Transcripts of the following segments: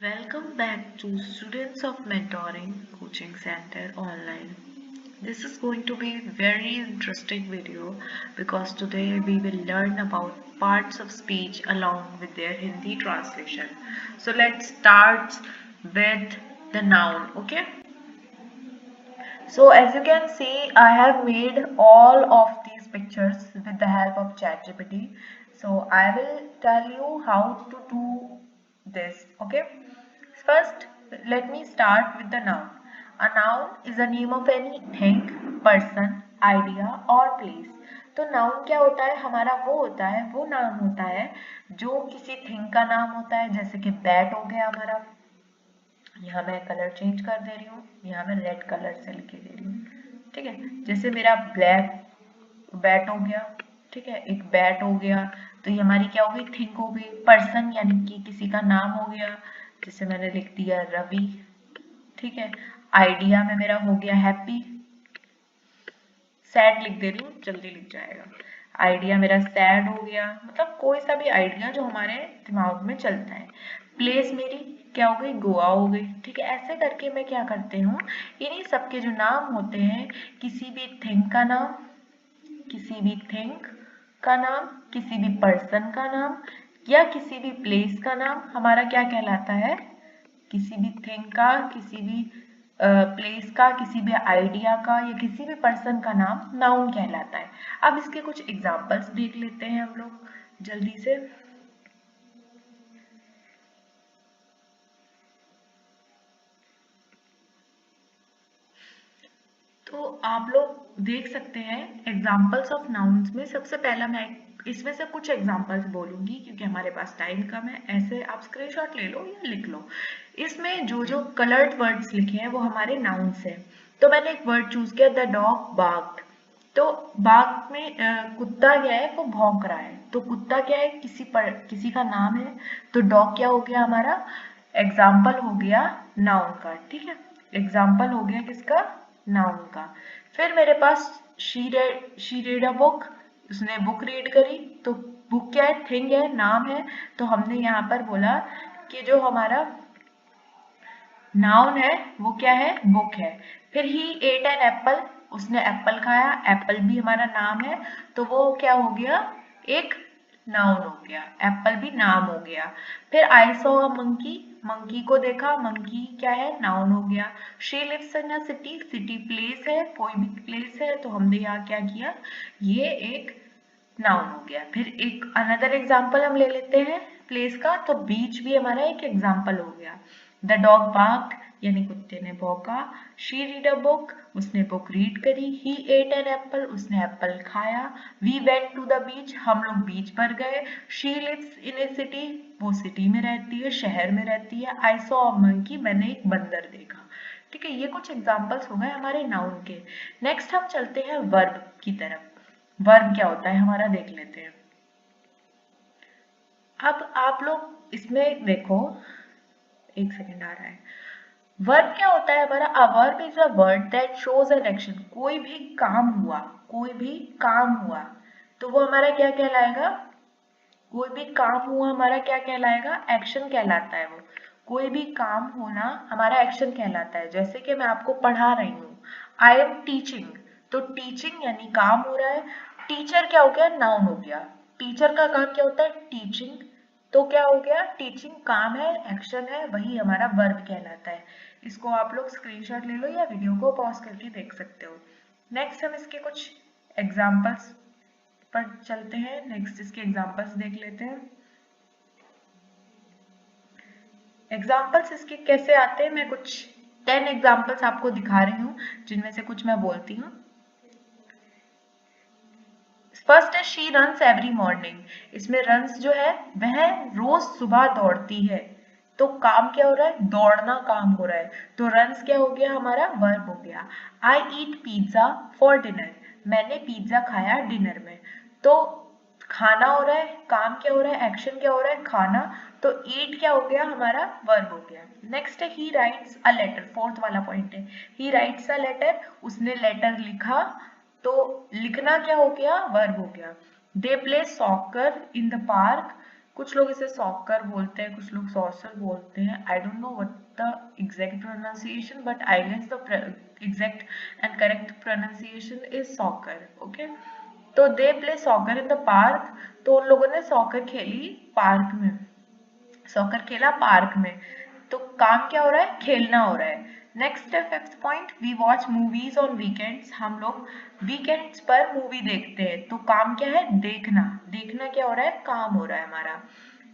Welcome back to Students of Mentoring Coaching Center Online. This is going to be a very interesting video because today we will learn about parts of speech along with their Hindi translation. So let's start with the noun, okay? So as you can see, I have made all of these pictures with the help of ChatGPT. So I will tell you how to do this, okay? First, let me start with the noun. A noun is a name of any thing, person, idea or place. तो noun क्या होता है? हमारा वो होता है, वो नाम होता है जो किसी थिंग का नाम होता है। जैसे कि बैट हो गया हमारा, यहाँ मैं कलर चेंज कर दे रही हूँ, यहाँ मैं रेड कलर से लिख दे रही हूँ, ठीक है। जैसे मेरा ब्लैक बैट हो गया, ठीक है, एक बैट हो गया, तो ये हमारी क्या हो गई? थिंग हो गई। पर्सन यानी कि किसी का नाम हो गया, जैसे मैंने लिख दिया रवि, ठीक है। आइडिया में मेरा हो गया हैप्पी, सैड लिख दे रही हूँ, जल्दी लिख जाएगा। आइडिया मेरा सैड हो गया, मतलब कोई सा भी आइडिया जो हमारे दिमाग में चलता है। प्लेस मेरी क्या हो गई? गोवा हो गई, ठीक है। ऐसे करके मैं क्या करती हूँ, इन्हीं सबके जो नाम होते हैं, किसी भी थिंग का नाम, किसी भी थिंग का नाम, किसी भी पर्सन का नाम या किसी भी प्लेस का नाम हमारा क्या कहलाता है? किसी भी थिंग का, किसी भी प्लेस का, किसी भी आइडिया का या किसी भी पर्सन का नाम नाउन कहलाता है। अब इसके कुछ एग्जांपल्स देख लेते हैं हम लोग जल्दी से। तो आप लोग देख सकते हैं एग्जाम्पल्स ऑफ नाउन्स में। सबसे पहला मैं इसमें से कुछ एग्जाम्पल्स बोलूंगी क्योंकि हमारे पास टाइम कम है। ऐसे आप स्क्रीनशॉट ले लो या लिख लो। इसमें जो जो कलर्ड वर्ड्स लिखे हैं वो हमारे नाउन्स हैं। तो मैंने एक वर्ड चूज किया, द डॉग बार्क्ड। तो बाग में कुत्ता क्या है? वो भौंक रहा है। तो कुत्ता क्या है? किसी का नाम है। तो डॉग क्या हो गया हमारा? एग्जाम्पल हो गया नाउन का, ठीक है। एग्जाम्पल हो गया किसका? नाउन का। फिर मेरे पास शी रीड अ बुक, उसने बुक रीड करी। तो बुक क्या है? थिंग है, नाम है। तो हमने यहाँ पर बोला कि जो हमारा नाउन है वो क्या है? बुक है। फिर ही एट एन एप्पल, उसने एप्पल खाया। एप्पल भी हमारा नाम है, तो वो क्या हो गया? एक नाउन हो गया। एप्पल भी नाम हो गया। फिर I saw a monkey, monkey को देखा। मंकी क्या है? नाउन हो गया। She lives in a city, city place है, कोई भी प्लेस है, तो हमने यहाँ क्या किया? ये एक नाउन हो गया। फिर एक अनदर एग्जाम्पल हम ले लेते हैं प्लेस का। तो बीच भी हमारा एक एग्जाम्पल हो गया। द डॉग बार्क्ड यानी कुत्ते ने भौंका। शी रीड अ बुक, उसने बुक रीड करी। ही एट एन एप्पल, उसने एप्पल खाया। We went to the beach, हम लोग बीच पर गए। She lives in a city, वो सिटी में रहती है, शहर में रहती है। आई सॉ अ मंकी, मैंने एक बंदर देखा। ठीक है, ये कुछ एग्जाम्पल्स हो गए हमारे नाउन के। नेक्स्ट हम चलते हैं वर्ब की तरफ। वर्ब क्या होता है हमारा देख लेते हैं। अब आप लोग इसमें देखो, एक सेकेंड आ रहा है। वर्ब क्या होता है हमारा? A verb is a word that shows an action. कोई भी काम हुआ, कोई भी काम हुआ, तो वो हमारा क्या कहलाएगा? कोई भी काम हुआ हमारा क्या कहलाएगा? एक्शन कहलाता है वो। कोई भी काम होना हमारा एक्शन कहलाता है। जैसे कि मैं आपको पढ़ा रही हूँ, आई एम टीचिंग, तो टीचिंग यानी काम हो रहा है। टीचर क्या हो गया? नाउन हो गया। टीचर का काम क्या होता है? टीचिंग। तो क्या हो गया? टीचिंग काम है, एक्शन है, वही हमारा वर्ब कहलाता है। इसको आप लोग स्क्रीनशॉट ले लो या वीडियो को पॉज करके देख सकते हो। नेक्स्ट हम इसके कुछ एग्जाम्पल्स पर चलते हैं। नेक्स्ट इसके एग्जाम्पल्स देख लेते हैं। एग्जाम्पल्स इसके कैसे आते हैं, मैं कुछ 10 एग्जाम्पल्स आपको दिखा रही हूँ जिनमें से कुछ मैं बोलती हूँ। फर्स्ट है शी रन्स एवरी मॉर्निंग। इसमें रन्स जो है वह रोज सुबह दौड़ती है। तो काम क्या हो रहा है? दौड़ना काम हो रहा है। तो रन्स क्या हो गया हमारा? वर्ब हो गया। आई ईट पिज्जा फॉर डिनर, मैंने पिज्जा खाया डिनर में। तो खाना हो रहा है, काम क्या हो रहा है? एक्शन क्या हो रहा है? खाना। तो ईट क्या हो गया हमारा? वर्ब हो गया। नेक्स्ट है he writes a letter, fourth वाला पॉइंट है। ही राइट्स अ लेटर, उसने लेटर लिखा। तो लिखना क्या हो गया? वर्ब हो गया। They play soccer in the park, कुछ लोग इसे सॉकर बोलते हैं, कुछ लोग सॉसर बोलते हैं. I don't know what the exact pronunciation, but I guess the exact and correct pronunciation is soccer. Okay, तो they play soccer in the park. तो उन लोगों ने सॉकर खेली पार्क में, सॉकर खेला पार्क में. तो काम क्या हो रहा है, खेलना हो रहा है. Next fifth point, we watch movies on weekends. हम लोग वीकेंड्स पर मूवी देखते हैं. तो काम क्या है, देखना. देखना क्या हो रहा है, काम हो रहा है हमारा.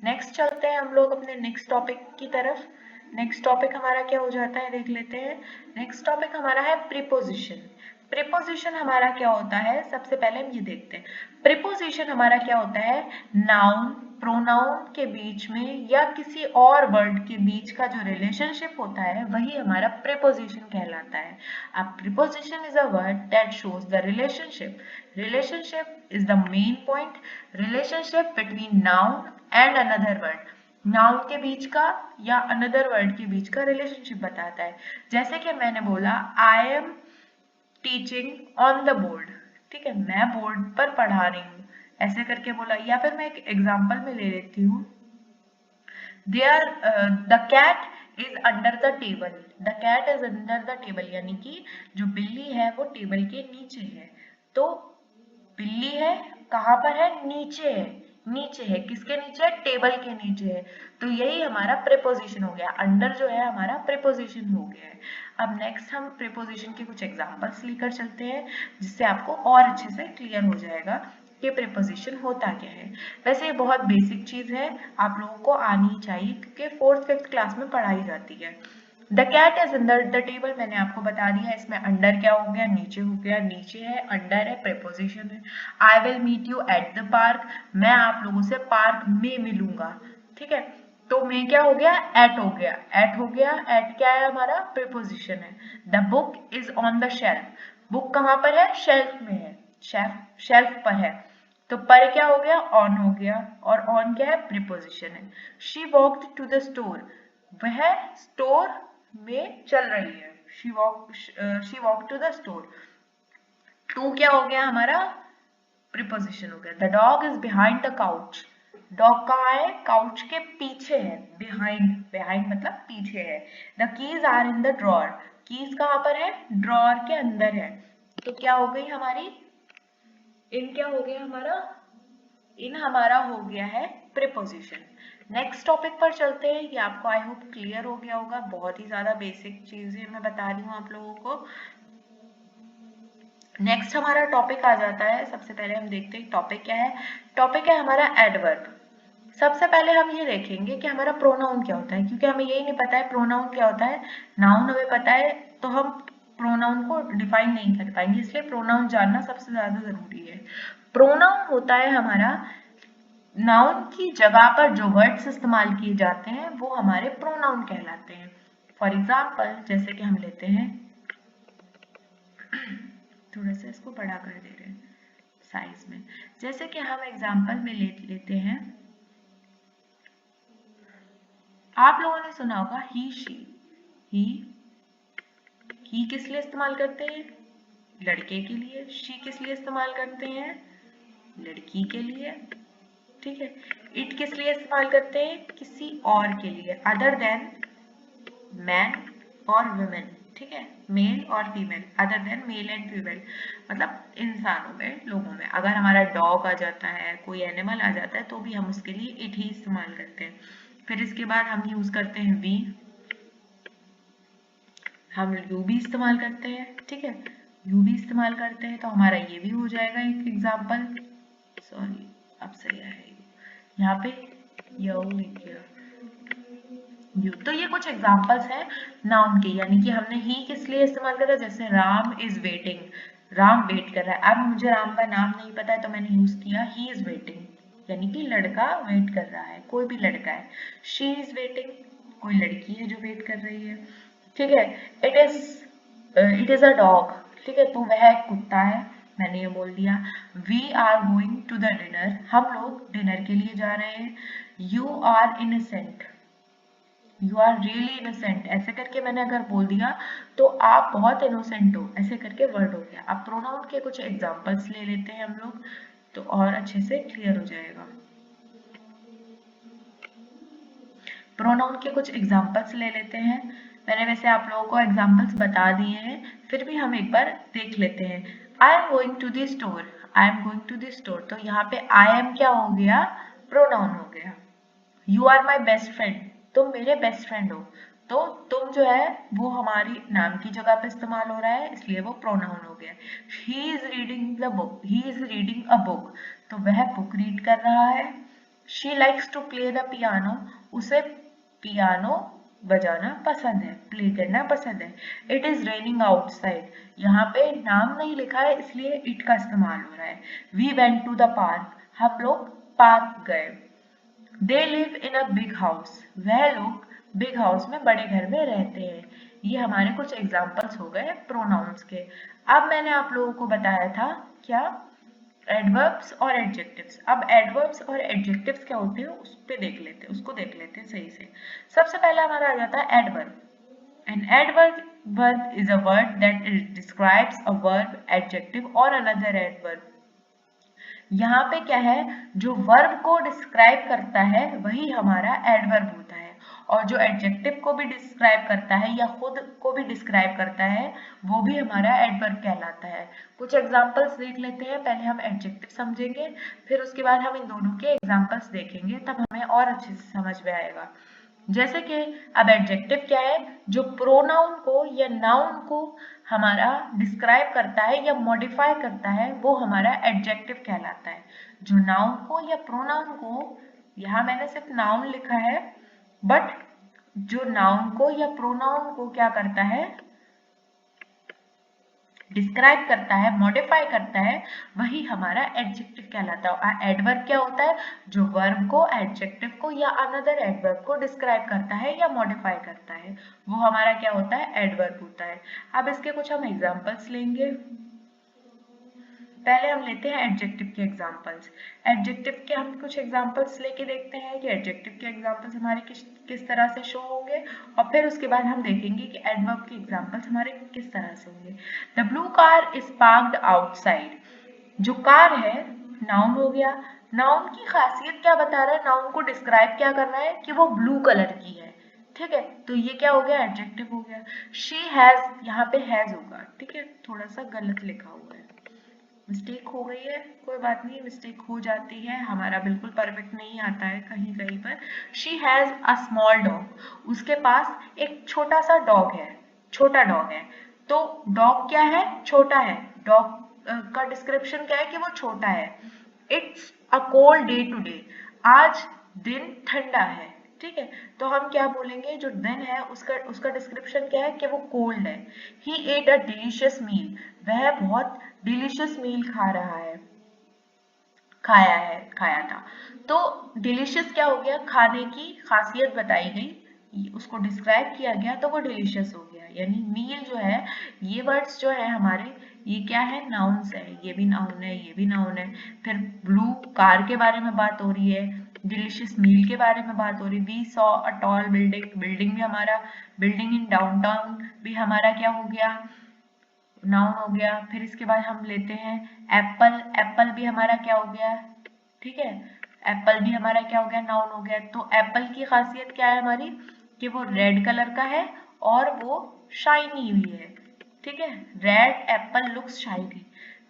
नेक्स्ट चलते हैं हम लोग अपने नेक्स्ट टॉपिक की तरफ. नेक्स्ट टॉपिक हमारा क्या हो जाता है, देख लेते हैं. नेक्स्ट टॉपिक हमारा है प्रीपोजिशन. प्रीपोजिशन हमारा क्या होता है, सबसे पहले हम ये देखते हैं. प्रीपोजिशन हमारा क्या होता है, नाउन प्रोनाउन के बीच में या किसी और वर्ड के बीच का जो रिलेशनशिप होता है वही हमारा प्रीपोजिशन कहलाता है. अब preposition is a word that shows the relationship. Relationship is the main point. Relationship between noun and another word. Noun के बीच का या अनदर वर्ड के बीच का रिलेशनशिप बताता है. जैसे कि मैंने बोला, I am teaching on the board. ठीक है, मैं बोर्ड पर पढ़ा रही हूँ, ऐसे करके बोला. या फिर मैं एक एग्जांपल में ले लेती हूँ, there the cat is under the table. The cat is under the table, यानी कि जो बिल्ली है वो टेबल के नीचे है. तो बिल्ली है कहाँ पर है, नीचे है. नीचे है, किसके नीचे है, टेबल के नीचे है. तो यही हमारा प्रीपोजिशन हो गया. अंडर जो है हमारा प्रीपोजिशन हो गया है. अब नेक्स्ट हम प्रीपोजिशन के कुछ एग्जांपल्स लेकर चलते हैं, जिससे आपको और अच्छे से क्लियर हो जाएगा कि प्रीपोजिशन होता क्या है. वैसे ये बहुत बेसिक चीज है, आप लोगों को आनी चाहिए क्योंकि 4th-5th क्लास में पढ़ाई जाती है. The cat is under the table, मैंने आपको बता दिया. इसमें अंडर क्या हो गया, नीचे हो गया. नीचे है, अंडर है, प्रीपोजिशन है. I will meet you at the park, मैं आप लोगों से पार्क में मिलूंगा. ठीक है, तो में क्या हो गया, एट हो गया. एट हो गया, एट क्या है हमारा, प्रीपोजिशन है. The book is on the shelf. Book कहाँ पर है, शेल्फ में है, शेल्फ पर है. तो पर क्या हो गया, ऑन हो गया. और ऑन क्या है, प्रीपोजिशन है. She walked to the store, वह स्टोर में चल रही है. She walk to the store. To क्या हो गया हमारा, प्रीपोजिशन हो गया. The dog is behind the couch. Dog कहाँ है, काउच के पीछे है. बिहाइंड, बिहाइंड मतलब पीछे है. The keys are in the drawer. Keys कहाँ पर है, ड्रॉर के अंदर है. तो क्या हो गई हमारी, इन क्या हो गया हमारा, इन हमारा हो गया है प्रीपोजिशन. नेक्स्ट टॉपिक पर चलते हैं. ये आपको आई होप क्लियर हो गया होगा. बहुत ही ज्यादा बेसिक चीजें मैं बता रही हूँ आप लोगों को. नेक्स्ट हमारा टॉपिक आ जाता है. सबसे पहले हम देखते हैं टॉपिक क्या है. टॉपिक है हमारा एडवर्ब. सबसे पहले हम ये देखेंगे कि हमारा प्रोनाउन क्या होता है, क्योंकि हमें यही नहीं पता है प्रोनाउन क्या होता है. नाउन हमें पता है तो हम प्रोनाउन को डिफाइन नहीं कर पाएंगे, इसलिए प्रोनाउन जानना सबसे ज्यादा जरूरी है. प्रोनाउन होता है हमारा, नाउन की जगह पर जो वर्ड्स इस्तेमाल किए जाते हैं वो हमारे प्रोनाउन कहलाते हैं. फॉर एग्जाम्पल, जैसे कि हम लेते हैं, थोड़ा सा इसको बड़ा कर दे रहे हैं साइज में. जैसे कि हम एग्जाम्पल में लेते हैं, आप लोगों ने सुना होगा ही शी. ही किस लिए इस्तेमाल करते हैं, लड़के के लिए. शी किस लिए इस्तेमाल करते हैं, लड़की के लिए. ठीक है, इट किस लिए इस्तेमाल करते हैं, किसी और के लिए, अदर देन मैन और वुमेन. ठीक है, मेल और female, other then male and female, मतलब इंसानों में, लोगों में. अगर हमारा डॉग आ जाता है, कोई एनिमल आ जाता है, तो भी हम उसके लिए इट ही इस्तेमाल करते हैं. फिर इसके बाद हम यूज करते हैं वी, हम यू भी इस्तेमाल करते हैं. ठीक है, यू भी इस्तेमाल करते हैं, तो हमारा ये भी हो जाएगा एक एग्जाम्पल. सॉरी, अब सही आएगा. यहाँ पे यू लिख दिया, यू. तो ये कुछ एग्जाम्पल्स हैं नाउन के, यानी कि हमने ही किस लिए इस्तेमाल करा. जैसे Ram is waiting, Ram wait कर रहा है. अब मुझे राम का नाम नहीं पता है तो मैंने यूज किया ही इज वेटिंग, यानी कि लड़का वेट कर रहा है, कोई भी लड़का है. शी इज वेटिंग, कोई लड़की है जो वेट कर रही है. ठीक है, इट इज अ डॉग. ठीक है, तो वह एक कुत्ता है, मैंने ये बोल दिया. We are going to the dinner, हम लोग डिनर के लिए जा रहे हैं. You are innocent, you are really innocent, ऐसे करके मैंने अगर बोल दिया तो आप बहुत इनोसेंट हो, ऐसे करके वर्ड हो गया. अब प्रोनाउन के कुछ एग्जांपल्स ले लेते हैं हम लोग, तो और अच्छे से क्लियर हो जाएगा. प्रोनाउन के कुछ एग्जाम्पल्स ले लेते हैं। मैंने वैसे आप लोगों को एग्जाम्पल्स बता दिए हैं, फिर भी हम एक बार देख लेते हैं। I am going to the store, I am going to the store, तो यहाँ पे आई एम क्या हो गया, प्रोनाउन हो गया। You are my best friend, तुम मेरे बेस्ट फ्रेंड हो, तो तुम जो है वो हमारी नाम की जगह पे इस्तेमाल हो रहा है, इसलिए वो प्रोनाउन हो गया। He is reading the book, he is reading a book, तो वह बुक रीड कर रहा है। She likes to play the piano, उसे पियानो बजाना पसंद है, प्ले करना पसंद है। इट इज रेनिंग आउटसाइड, यहाँ पे नाम नहीं लिखा है इसलिए इट का इस्तेमाल हो रहा है। We went to the park, हम लोग पार्क गए। They live in a big house, वह लोग बिग हाउस में बड़े घर में रहते हैं। ये हमारे कुछ एग्जाम्पल्स हो गए प्रोनाउंस के। अब मैंने आप लोगों को बताया था क्या, एडवर्ब्स और एडजेक्टिव्स। अब एडवर्ब्स और एडजेक्टिव्स क्या होते हैं उस पे देख लेते हैं, उसको देख लेते हैं सही से। सबसे पहले हमारा आ जाता है adverb. An adverb is a word that describes a verb, adjective or another adverb. यहाँ पे क्या है, जो वर्ब को डिस्क्राइब करता है वही हमारा एडवर्ब होता है, और जो एडजेक्टिव को भी डिस्क्राइब करता है या खुद को भी डिस्क्राइब करता है वो भी हमारा एडवर्ब कहलाता है। कुछ एग्जांपल्स देख लेते हैं, पहले हम एडजेक्टिव समझेंगे, फिर उसके बाद हम इन दोनों के एग्जांपल्स देखेंगे, तब हमें और अच्छे से समझ में आएगा। जैसे कि अब एडजेक्टिव क्या है, जो प्रोनाउन को या नाउन को हमारा डिस्क्राइब करता है या मॉडिफाई करता है वो हमारा एडजेक्टिव कहलाता है। जो नाउन को या प्रोनाउन को, यहाँ मैंने सिर्फ नाउन लिखा है, बट जो नाउन को या प्रोनाउन को क्या करता है, डिस्क्राइब करता है, मॉडिफाई करता है, वही हमारा एडजेक्टिव कहलाता है। एडवर्ब क्या होता है, जो वर्ब को, एडजेक्टिव को या अनदर एडवर्ब को डिस्क्राइब करता है या मॉडिफाई करता है, वो हमारा क्या होता है, एडवर्ब होता है। अब इसके कुछ हम एग्जांपल्स लेंगे। पहले हम लेते हैं एडजेक्टिव के एग्जांपल्स। एडजेक्टिव के हम कुछ एग्जांपल्स लेके देखते हैं कि एडजेक्टिव के एग्जांपल्स हमारे किस तरह से शो होंगे, और फिर उसके बाद हम देखेंगे कि एडवर्ब के एग्जांपल्स हमारे किस तरह से होंगे। The blue car is parked outside, जो कार है नाउन हो गया। नाउन की खासियत क्या बता रहा है, नाउन को डिस्क्राइब क्या कर रहा है कि वो ब्लू कलर की है, ठीक है, तो ये क्या हो गया, एडजेक्टिव हो गया। शी हैज, यहाँ पे हैज होगा, ठीक है, थोड़ा सा गलत लिखा हुआ है, मिस्टेक हो गई है, कोई बात नहीं, मिस्टेक हो जाती है, हमारा बिल्कुल परफेक्ट नहीं आता है कहीं कहीं पर। She has a small dog, उसके पास एक छोटा सा डॉग है, छोटा डॉग है। तो डॉग क्या है, छोटा है, डॉग का डिस्क्रिप्शन क्या है कि वो छोटा है। It's a cold day today, आज दिन ठंडा है, ठीक है, तो हम क्या बोलेंगे, जो दिन है उसका उसका डिस्क्रिप्शन क्या है कि वो कोल्ड है। ही एट अ डिलीशियस मील, वह बहुत डिलीशियस मील खा रहा है, खाया था। तो डिलीशियस क्या हो गया, खाने की खासियत बताई गई, उसको डिस्क्राइब किया गया, तो वो डिलीशियस हो गया। यानी मील जो है, ये वर्ड्स जो है हमारे, ये क्या है, नाउन्स है, ये भी नाउन है, ये भी नाउन है। फिर ब्लू कार के बारे में बात हो रही है, डिलीशियस मील के बारे में बात हो रही है। We saw a tall building, building भी हमारा, बिल्डिंग इन डाउनटाउन भी हमारा क्या हो गया, नाउन हो गया। फिर इसके बाद हम लेते हैं एप्पल, एप्पल भी हमारा क्या हो गया, ठीक है, एप्पल भी हमारा क्या हो गया, नाउन हो गया। तो एप्पल की खासियत क्या है हमारी, कि वो रेड कलर का है और वो शाइनी भी है, ठीक है, red apple looks shiny,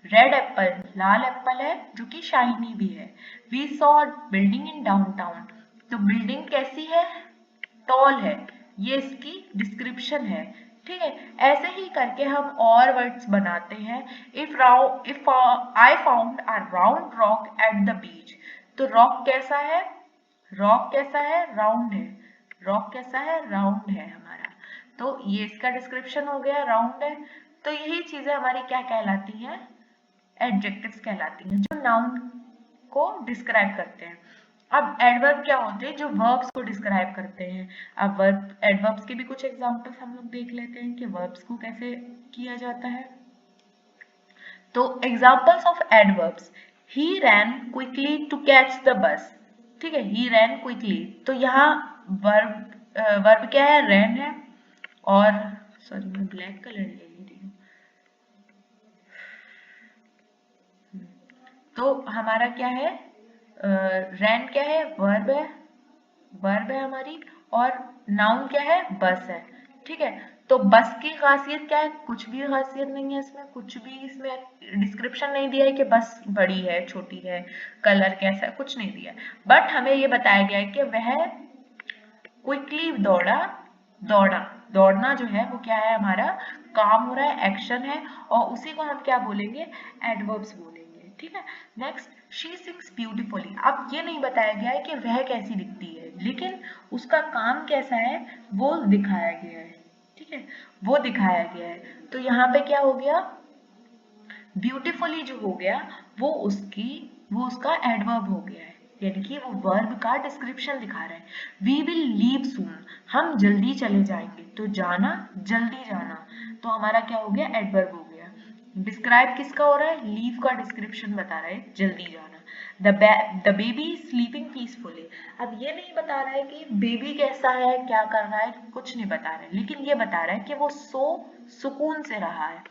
red apple लाल एप्पल है जो कि शाइनी भी है। We saw building in downtown, तो बिल्डिंग कैसी है, टॉल है, ये इसकी डिस्क्रिप्शन है, ठीक है। ऐसे ही करके हम और वर्ड्स बनाते हैं। If I found a round rock at the beach, तो रॉक कैसा है, रॉक कैसा है, राउंड है, रॉक कैसा है, राउंड है हमारा, तो ये इसका डिस्क्रिप्शन हो गया, राउंड है। तो यही चीजें हमारी क्या कहलाती हैं, एडजेक्टिव्स कहलाती हैं, जो नाउन को डिस्क्राइब करते हैं। अब एडवर्ब क्या होते हैं, जो वर्ब्स को डिस्क्राइब करते हैं। अब वर्ब एडवर्ब्स के भी कुछ एग्जांपल्स हम लोग देख लेते हैं कि वर्ब्स को कैसे किया जाता है। तो examples of adverbs, he ran quickly to catch the bus, ठीक है, ही रैन क्विकली, तो यहाँ वर्ब क्या है, रैन है, और सॉरी मैं ब्लैक कलर ले रही हूँ, तो हमारा क्या है, रैन क्या है, वर्ब है, वर्ब है हमारी, और नाउन क्या है, बस है। ठीक है, तो बस की खासियत क्या है, कुछ भी खासियत नहीं है इसमें, कुछ भी इसमें डिस्क्रिप्शन नहीं दिया है कि बस बड़ी है छोटी है, कलर कैसा है, कुछ नहीं दिया है। बट हमें ये बताया गया है कि वह क्विकली दौड़ा, दौड़ा, दौड़ना जो है वो क्या है हमारा, काम हो रहा है, एक्शन है, और उसी को हम क्या बोलेंगे, एडवर्ब्स बोलेंगे। ठीक है, नेक्स्ट, शी सिंग्स ब्यूटीफुली। अब ये नहीं बताया गया है कि वह कैसी दिखती है, लेकिन उसका काम कैसा है वो दिखाया गया है। ठीक है, वो दिखाया गया है। तो यहाँ पे क्या हो गया, ब्यूटीफुली जो हो गया वो उसका एडवर्ब हो गया है, यानी कि वो वर्ब का डिस्क्रिप्शन दिखा रहा है। वी विल लीव सून, हम जल्दी चले जाएंगे, तो जाना, जल्दी जाना, तो हमारा क्या हो गया, एडवर्ब हो गया। डिस्क्राइब किसका हो रहा है, लीव का डिस्क्रिप्शन बता रहा है, जल्दी जाना। The baby is sleeping peacefully. अब ये नहीं बता रहा है कि बेबी कैसा है, क्या कर रहा है, कुछ नहीं बता रहा है, लेकिन ये बता रहा है कि वो सुकून से रहा है।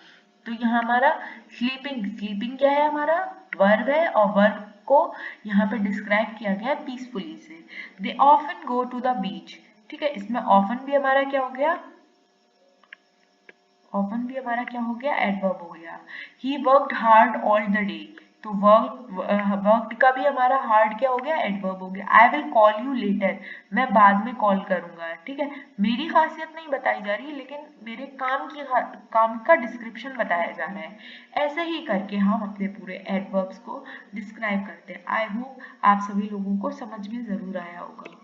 तो यहाँ हमारा स्लीपिंग, स्लीपिंग क्या है हमारा, वर्ब है, और वर्ब को यहाँ पे डिस्क्राइब किया गया है पीसफुली से। They often go to the beach. ठीक है, इसमें ऑफन भी हमारा क्या हो गया, ऑफन भी हमारा क्या हो गया, एडवर्ब हो गया। He worked hard all the day, तो वर्कड का भी हमारा हार्ड क्या हो गया, एडवर्ब हो गया। I will call you later, मैं बाद में कॉल करूंगा। ठीक है, मेरी खासियत नहीं बताई जा रही, लेकिन मेरे काम का डिस्क्रिप्शन बताया जा रहा है। ऐसे ही करके हम अपने पूरे एडवर्ब्स को डिस्क्राइब करते हैं। आई होप आप सभी लोगों को समझ में जरूर आया होगा।